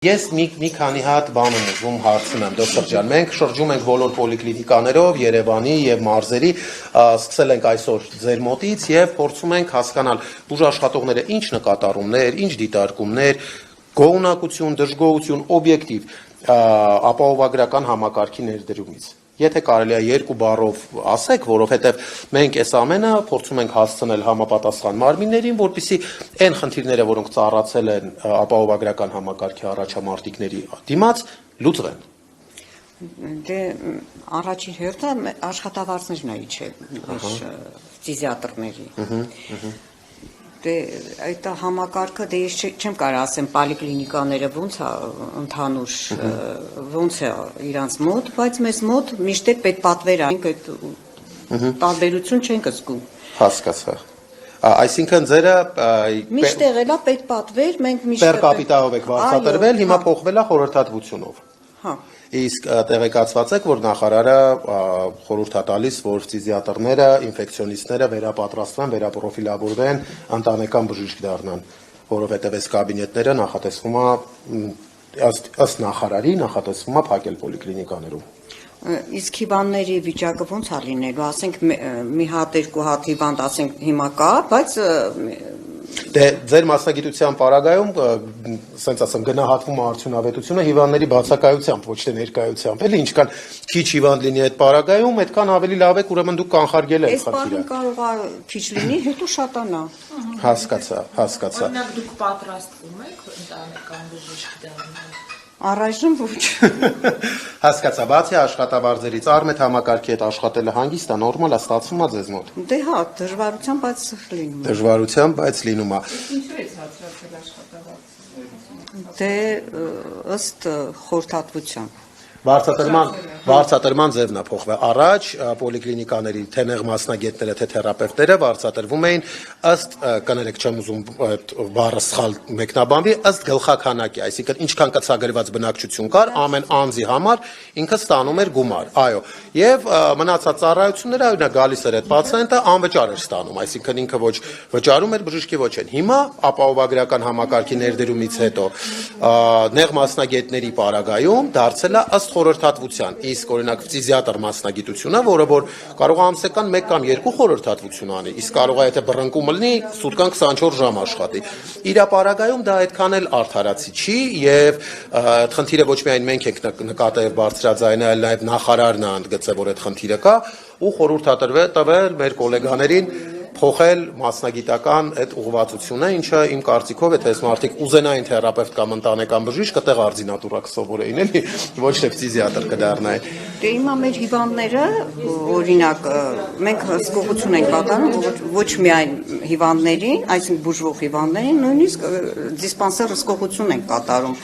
Ես մի քանի հատ բան եմ ուզում հարցնեմ, դոկտոր ջան, մենք շրջում ենք բոլոր պոլիկլինիկաներով, Երևանի եւ մարզերի, սկսել ենք այսօր ձեր մոտից եւ փորձում ենք հասկանալ բուժաշխատողները ինչ նկատառումներ, ինչ դիտարկումներ, գոհունակություն, դժգոհություն, օբյեկտիվ ապահովագրական համակարգի ներդրումից։ Եթե կարելի է երկու բառով ասեք, որովհետև մենք այս ամենը փորձում ենք հասցնել համապատասխան մարմիններին, որպեսզի այն խնդիրները, որոնք ծառացել են ապահովագրական համակարգի առաջամարտիկների դիմաց, լուծվեն։ Դե առաջին հերթը աշխատավարձներն է, չէ, ֆիզիատրների։ Դե այդ համակարգը դե ես չեմ կարող ասեմ պոլիկլինիկաները ոնց է ընդհանուր ոնց է իրանց մոտ, բայց մեզ մոտ միշտ է պետպատվեր այն այդ տարբերություն չենք զգում։ Հասկացա։ Այսինքն ձերը միշտ եղել է պետպատվեր, մենք միշտ պեր կապիտալով եք վարձատրվել, հիմա փոխվել է խորհրդատվությունով։ Հա։ Իսկ տեղեկացված եք, որ նախարարը խորհուրդ է տալիս, որ ֆիզիատրները, ինֆեկցիոնիստները վերապատրաստվեն, վերապրոֆիլավորվեն, ընտանեկան բժիշկ դառնան, որովհետև այս կաբինետները նախատեսվում է ըստ նախարարի նախատեսվում է փակել պոլիկլինիկաներում։ Իսկ հիվանդների վիճակը ոնց է լինելու, ասենք մի հատ երկու հատ հիվանդ ասենք հիմա կա, բայց Դե ձեր մասնագիտության պարագայում, ասենց ասեմ, գնահատվում է արդյունավետությունը հիվանդների բացակայությամբ, ոչ թե ներկայությամբ, էլի ինչքան քիչ հիվանդ լինի այդ պարագայում, այդքան ավելի լավ է, ուրեմն դուք կանխարգել եք խնդիրը։ Այս բանը կարող է քիչ լինի, հետո շատանա։ Հասկացա։ Օրինակ դուք պատրաստվում եք ընտանեկան բժիշկ դառնալ։ Առայժմ ոչ։ Հասկացա, բացի աշխատավարձերից Արմետ համակարգի հետ աշխատելը հանգիստ է, նորմալ է, ստացվում է ձեզ մոտ։ Դե հա, դժվարությամբ բայց լինում է։ Դժվարությամբ բայց լինում է։ Ինչու է ցածրացել աշխատավարձը։ Դե ըստ խորհրդատվության։ Վարձատրման ձևն է փոխվել։ Առաջ պոլիկլինիկաների թե նեղ մասնագետները, թե թերապևտները վարձատրվում էին ըստ, կներեք, չեմ ուզում այդ բառը սխալ մեկնաբանվի, ըստ գլխաքանակի, այսինքն ինչքան կցագրված բնակչություն կար, ամեն անձի համար ինքը ստանում էր գումար։ Այո, եւ մնացած ծառայությունները օրինակ գալիս էր այդ պացիենտը անվճար էր ստանում, այսինքն ինքը ոչ վճարում էր բժշկի ոչ այն։ Հիմա ապահովագրական համակարգի ներդրումից հետո նեղ մասնագետների պարագայում դարձել է ըստ խորհրդատվության, իսկ օրինակ ֆիզիատր մասնագիտությունը, որը որ կարող է ամսական 1 կամ 2 խորհրդատվություն անի, իսկ կարող է եթե բռնկումը լինի սուտկան 24 ժամ աշխատի։ Իր ապարագայում դա այդքան էլ արդարացի չի եւ խնդիրը ոչ միայն մենք ենք նկատել բարձրաձայնել, այլ նաեւ նախարարն է ընդգծել, որ այդ խնդիրը կա ու խորհուրդ է տվել մեր գոլեգաներին փոխել մասնագիտական այդ ուղղվածությունը, ինչը իմ կարծիքով եթե այս մարդիկ ուզենային թերապևտ կամ ընտանեկան բժիշկ, այդտեղ արձինատուրա կսովորեին, էլի, ոչ թե ֆիզիատր կդառնային։ Դե հիմա մեր հիվանդները, օրինակ, մենք հսկողություն ենք կատարում ոչ միայն հիվանդներին, այսինքն բուժվող հիվանդներին, նույնիսկ դիսպանսեր հսկողություն ենք կատարում,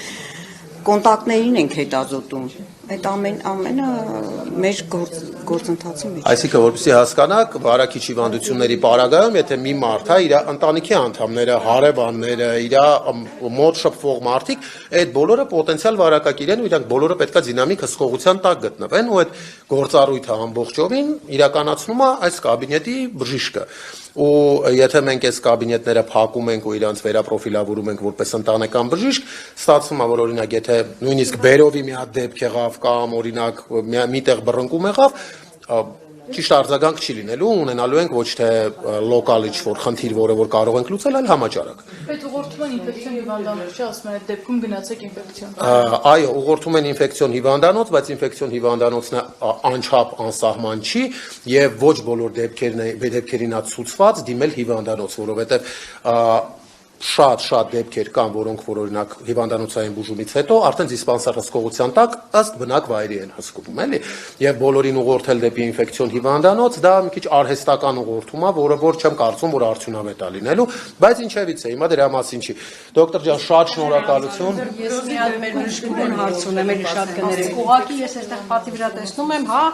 կոնտակտներին ենք հետազոտում։ Այդ ամենը մեր գործընթացի մեջ։ Այսինքն, որպեսզի հասկանաք, վարակիչ հիվանդությունների պարագայում, եթե մի մարդ է, իր ընտանիքի անդամները, հարևանները, իր մոտ շփվող մարդիկ, այդ բոլորը պոտենցիալ վարակակիր են ու իրանք բոլորը պետք է դինամիկ հսկողության տակ գտնվեն ու այդ գործառույթը ամբողջովին իրականացնում է այս կաբինետի բժիշկը։ Ու եթե մենք այս կաբինետները փակում ենք ու իրանց վերապրոֆիլավորում ենք որպես ընտանեկան բժիշկ, ստացվում է, որ օրինակ եթե նույնիսկ բերովի մի հատ դեպք եղավ կամ օրինակ միտեղ բռնկում եղավ, ճիշտ արձագանք չի լինելու, ունենալու ենք ոչ թե լոկալ ինչ-որ խնդիր, որը որ կարող ենք լուծել, այլ համաճարակ։ Բայց ուղղորդում են ինֆեկցիոն հիվանդանոց, չէ՞, ասում են այդ դեպքում գնացեք ինֆեկցիոն։ Այո, ուղղորդում են ինֆեկցիոն հիվանդանոց, բայց ինֆեկցիոն հիվանդանոցն անչափ անսահման չի եւ ոչ բոլոր դեպքերին է ցուցված դիմել հիվանդանոց, որովհետեւ շատ դեպքեր կան, որոնք որ օրինակ հիվանդանոցային բուժումից հետո արդեն դիսպանսեր հսկողության տակ ըստ բնակ վայրի են հսկվում, էլի, եւ բոլորին ուղղորդել դեպի ինֆեկցիոն հիվանդանոց, դա մի քիչ արհեստական ուղղորդում է, որը որ չեմ կարծում, որ արդյունավետ է լինելու, բայց ինչևից է, հիմա դրա մասին չի։ Դոկտոր ջան, շատ շնորհակալություն։ Ես մի հատ մեր բժշկուհուն հարց ունեմ, էլի շատ կներեք։ Ուղղակի ես այստեղ պատի վրա տեսնում եմ, հա,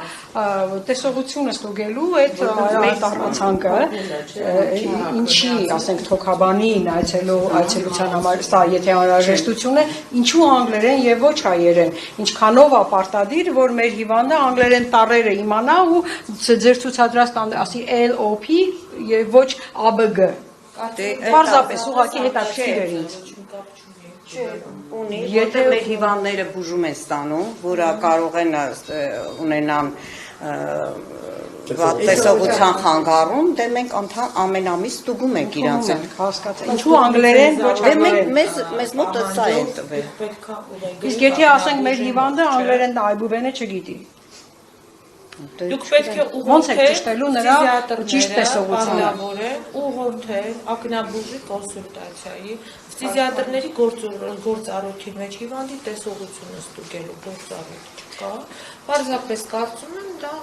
տեսողությունը ստուգելու այդ մեր տարածանքը, ինչի, ասենք, թոքաբանին այցելության համար, սա եթե անհրաժեշտություն է, ինչու անգլերեն եւ ոչ հայերեն, ինչքանով է պարտադիր, որ մեր հիվանդը անգլերեն տառերը իմանա ու ձեր ցուցադրած ասի LOP եւ ոչ ABG։ Պարզապես ուղղակի հետաքրքիր էր ինձ։ Ունի, եթե մեր հիվանդները բուժում են ստանում, որը կարող են ունենան տեսողության խանգարում, դե մենք ամեն ամիս ստուգում ենք իրանց։ Հասկացա։ Ինչու անգլերեն ոչ Դե մեզ մոտ սա է տվել։ Իսկ եթե ասենք մեր հիվանդը անգլերեն այբուբենը չգիտի։ Դուք պետք է Ոնց եք ճշտելու նրա ճիշտ տեսողությանը։ ուղղորդել ակնաբուժի կոնսուլտացիայի, ֆիզիատրների գործառույթի մեջ հիվանդի տեսողությունը ստուգելու գործառույթ չկա։ Պարզապես կարծում եմ դա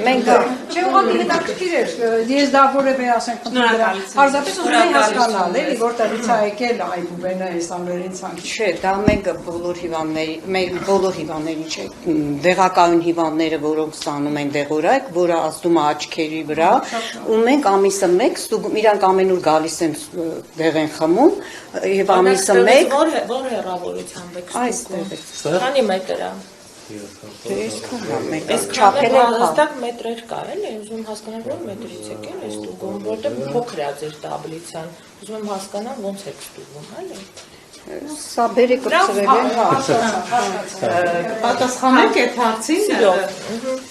Մենք Չէ, ուղղակի հետաքրքիր էր։ Ես դա որևէ ասենք հազարապես ուզում եմ հասկանալ, էլի, որտեղից է եկել այբուբենը այս անգլերեն ցանկի։ չէ, դա մենք բոլոր հիվանդների չէ, դեղակայուն հիվանդները, որոնք ստանում են դեղորայք, որը ազդում է աչքերի վրա, ու մենք ամիսը 1 ստուգում, իրանք ամենուր գալիս են դեղ են խմում, եւ ամիսը 1 Որ հեռավորությամբ եք այստեղ է։ Քանի մետր է։ Այս չափել է հստակ մետրեր կա, էլի, ուզում եմ հասկանալ, որ մետրից եք էլ ստուգում, որտեղ փոքր է ձեր տաբլիցան, ուզում եմ հասկանալ ոնց եք ստուգում, էլի։ Սա բերեք ծրել են, Պատասխանեք այդ հարցին։